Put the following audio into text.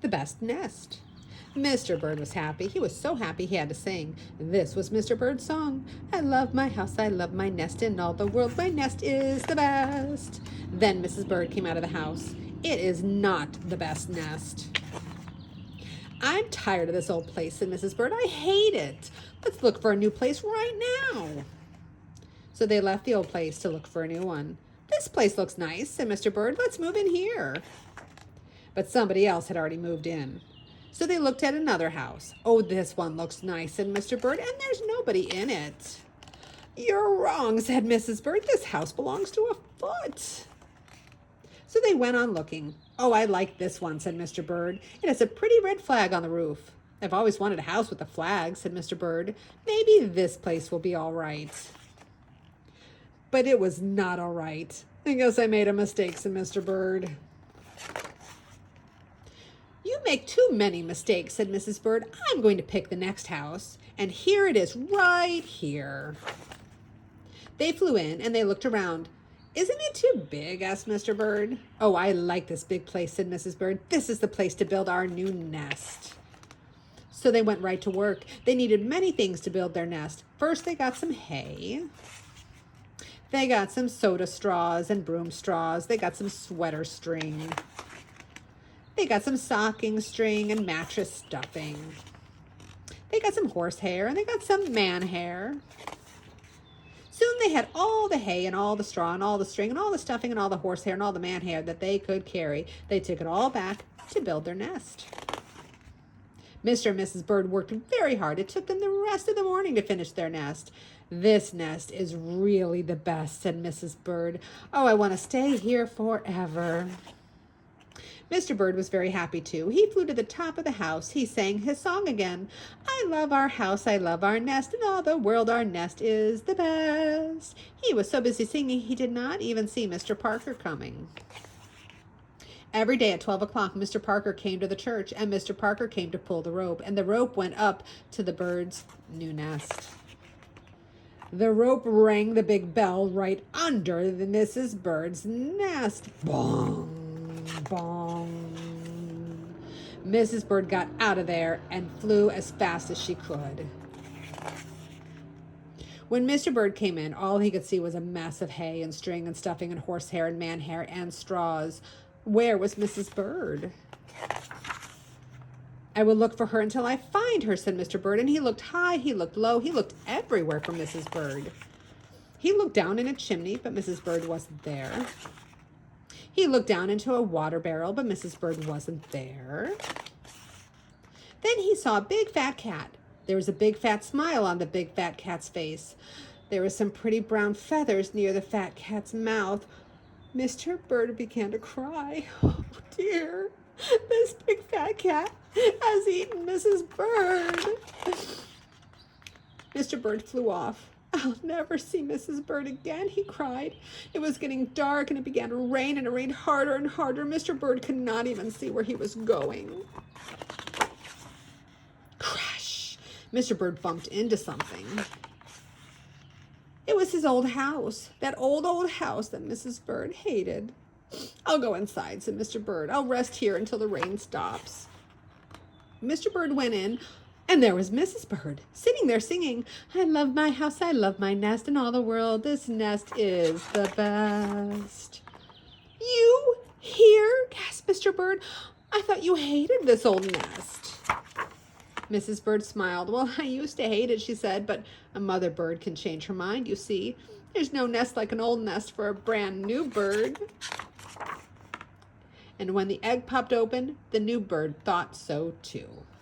the best nest. Mr. Bird was happy. He was so happy he had to sing. This was Mr. Bird's song. I love my house, I love my nest, in all the world my nest is the best. Then Mrs. Bird came out of the house. It is not the best nest. I'm tired of this old place, said Mrs. Bird. I hate it. Let's look for a new place right now. So they left the old place to look for a new one. This place looks nice, said Mr. Bird. Let's move in here. But somebody else had already moved in. So they looked at another house. Oh, this one looks nice, said Mr. Bird, and there's nobody in it. You're wrong, said Mrs. Bird. This house belongs to a foot. So they went on looking. Oh, I like this one, said Mr. Bird. It has a pretty red flag on the roof. I've always wanted a house with a flag, said Mr. Bird. Maybe this place will be all right. But it was not all right. I guess I made a mistake, said Mr. Bird. You make too many mistakes, said Mrs. Bird. I'm going to pick the next house. And here it is, right here. They flew in and they looked around. Isn't it too big? Asked Mr. Bird. Oh, I like this big place, said Mrs. Bird. This is the place to build our new nest. So they went right to work. They needed many things to build their nest. First, they got some hay. They got some soda straws and broom straws. They got some sweater string. They got some stocking string and mattress stuffing. They got some horsehair and they got some man hair. Soon they had all the hay and all the straw and all the string and all the stuffing and all the horsehair and all the man hair that they could carry. They took it all back to build their nest. Mr. and Mrs. Bird worked very hard. It took them the rest of the morning to finish their nest. This nest is really the best, said Mrs. Bird. Oh, I want to stay here forever. Mr. Bird was very happy too. He flew to the top of the house. He sang his song again. I love our house, I love our nest, in all the world our nest is the best. He was so busy singing he did not even see Mr. Parker coming. Every day at 12 o'clock, Mr. Parker came to the church, and Mr. Parker came to pull the rope, and the rope went up to the bird's new nest. The rope rang the big bell right under the Mrs. Bird's nest. Bong! Bong. Mrs. Bird got out of there and flew as fast as she could. When Mr. Bird came in, all he could see was a mess of hay and string and stuffing and horsehair and man hair and straws. Where was Mrs. Bird? I will look for her until I find her, said Mr. Bird, and he looked high, he looked low, he looked everywhere for Mrs. Bird. He looked down in a chimney, but Mrs. Bird wasn't there. He looked down into a water barrel, but Mrs. Bird wasn't there. Then he saw a big fat cat. There was a big fat smile on the big fat cat's face. There were some pretty brown feathers near the fat cat's mouth. Mr. Bird began to cry. Oh dear, this big fat cat has eaten Mrs. Bird. Mr. Bird flew off. I'll never see Mrs. Bird again, he cried. It was getting dark and it began to rain, and it rained harder and harder. Mr. Bird could not even see where he was going. Crash! Mr. Bird bumped into something. It was his old house, that old house that Mrs. Bird hated. I'll go inside, said Mr. Bird. I'll rest here until the rain stops. Mr. Bird went in. And there was Mrs. Bird, sitting there singing, I love my house, I love my nest, in all the world this nest is the best. You here? Gasped Mr. Bird. I thought you hated this old nest. Mrs. Bird smiled. Well, I used to hate it, she said, but a mother bird can change her mind, you see. There's no nest like an old nest for a brand new bird. And when the egg popped open, the new bird thought so too.